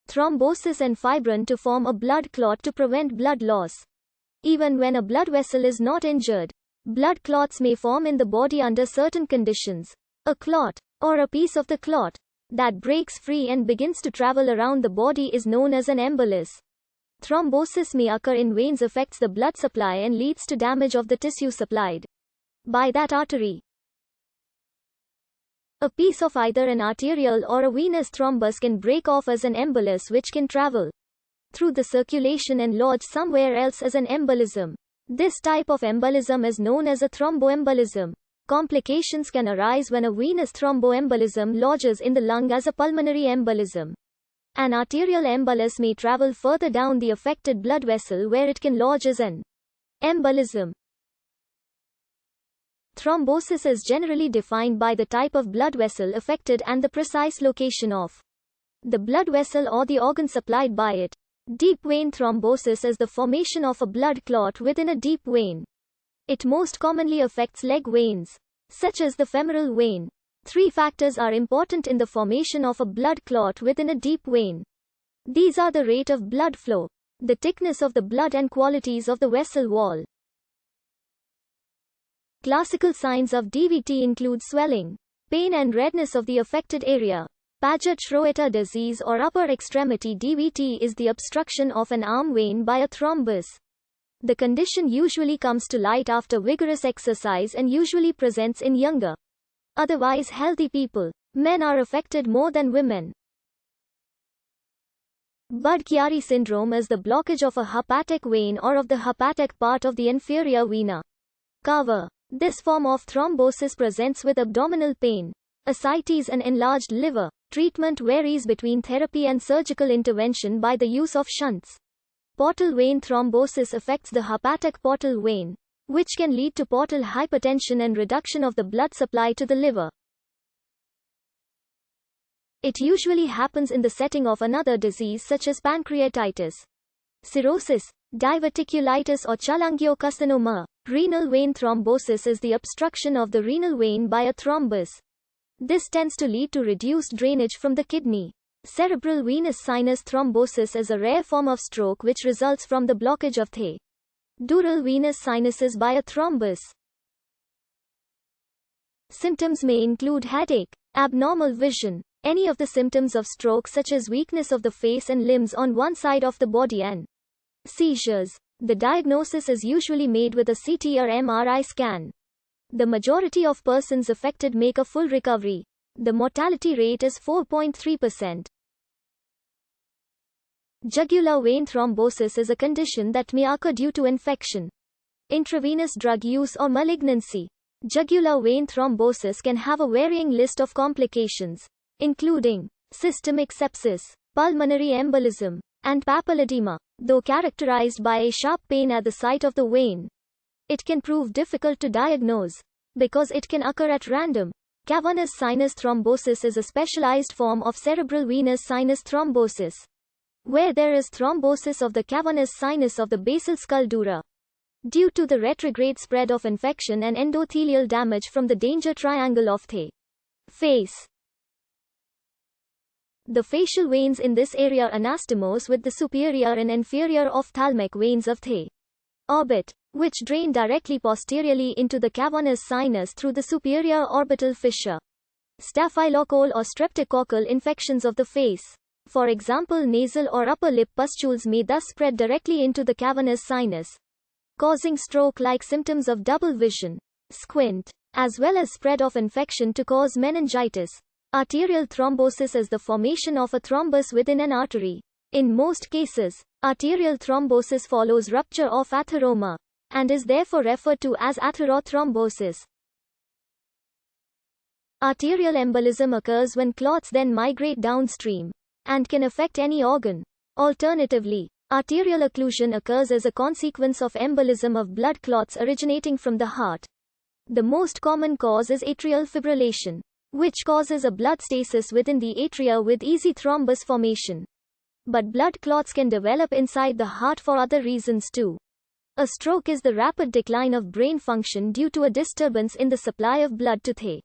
thrombosis and fibrin to form a blood clot to prevent blood loss. Even when a blood vessel is not injured, blood clots may form in the body under certain conditions. A clot, or a piece of the clot, that breaks free and begins to travel around the body is known as an embolus. Thrombosis may occur in veins, affects the blood supply and leads to damage of the tissue supplied by that artery. A piece of either an arterial or a venous thrombus can break off as an embolus, which can travel through the circulation and lodge somewhere else as an embolism. This type of embolism is known as a thromboembolism. Complications can arise when a venous thromboembolism lodges in the lung as a pulmonary embolism. An arterial embolus may travel further down the affected blood vessel where it can lodge as an embolism. Thrombosis is generally defined by the type of blood vessel affected and the precise location of the blood vessel or the organ supplied by it. Deep vein thrombosis is the formation of a blood clot within a deep vein. It most commonly affects leg veins, such as the femoral vein. 3 factors are important in the formation of a blood clot within a deep vein. These are the rate of blood flow, the thickness of the blood and qualities of the vessel wall. Classical signs of DVT include swelling, pain and redness of the affected area. Paget-Schroeter disease or upper extremity DVT is the obstruction of an arm vein by a thrombus. The condition usually comes to light after vigorous exercise and usually presents in younger, otherwise healthy people. Men are affected more than women. Budd-Chiari syndrome is the blockage of a hepatic vein or of the hepatic part of the inferior vena cava. This form of thrombosis presents with abdominal pain, ascites and enlarged liver. Treatment varies between therapy and surgical intervention by the use of shunts. Portal vein thrombosis affects the hepatic portal vein, which can lead to portal hypertension and reduction of the blood supply to the liver. It usually happens in the setting of another disease such as pancreatitis, cirrhosis, diverticulitis or cholangiocarcinoma. Renal vein thrombosis is the obstruction of the renal vein by a thrombus. This tends to lead to reduced drainage from the kidney. Cerebral venous sinus thrombosis is a rare form of stroke which results from the blockage of the dural venous sinuses by a thrombus. Symptoms may include headache, abnormal vision, any of the symptoms of stroke such as weakness of the face and limbs on one side of the body, and seizures. The diagnosis is usually made with a CT or MRI scan. The majority of persons affected make a full recovery. The mortality rate is 4.3%. Jugular vein thrombosis is a condition that may occur due to infection, intravenous drug use or malignancy. Jugular vein thrombosis can have a varying list of complications, including systemic sepsis, pulmonary embolism, and papilledema. Though characterized by a sharp pain at the site of the vein, it can prove difficult to diagnose because it can occur at random. Cavernous sinus thrombosis is a specialized form of cerebral venous sinus thrombosis, where there is thrombosis of the cavernous sinus of the basal skull dura. Due to the retrograde spread of infection and endothelial damage from the danger triangle of the face. The facial veins in this area anastomose with the superior and inferior ophthalmic veins of the orbit, which drain directly posteriorly into the cavernous sinus through the superior orbital fissure. Staphylococcal or streptococcal infections of the face, for example nasal or upper lip pustules, may thus spread directly into the cavernous sinus, causing stroke-like symptoms of double vision, squint, as well as spread of infection to cause meningitis. Arterial thrombosis is the formation of a thrombus within an artery. In most cases, arterial thrombosis follows rupture of atheroma, and is therefore referred to as atherothrombosis. Arterial embolism occurs when clots then migrate downstream, and can affect any organ. Alternatively, arterial occlusion occurs as a consequence of embolism of blood clots originating from the heart. The most common cause is atrial fibrillation, which causes a blood stasis within the atria with easy thrombus formation. But blood clots can develop inside the heart for other reasons too. A stroke is the rapid decline of brain function due to a disturbance in the supply of blood to the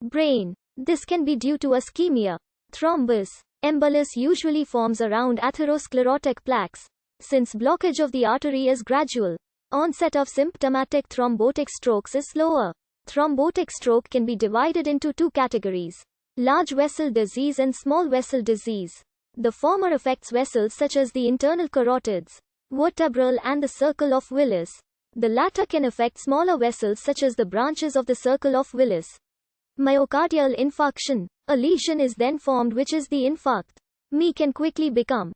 brain. This can be due to ischemia, thrombus, Embolus usually forms around atherosclerotic plaques. Since blockage of the artery is gradual, onset of symptomatic thrombotic strokes is slower. Thrombotic stroke can be divided into two categories: large vessel disease and small vessel disease. The former affects vessels such as the internal carotids, vertebral and the circle of Willis. The latter can affect smaller vessels such as the branches of the circle of Willis. Myocardial infarction. A lesion is then formed which is the infarct. MI can quickly become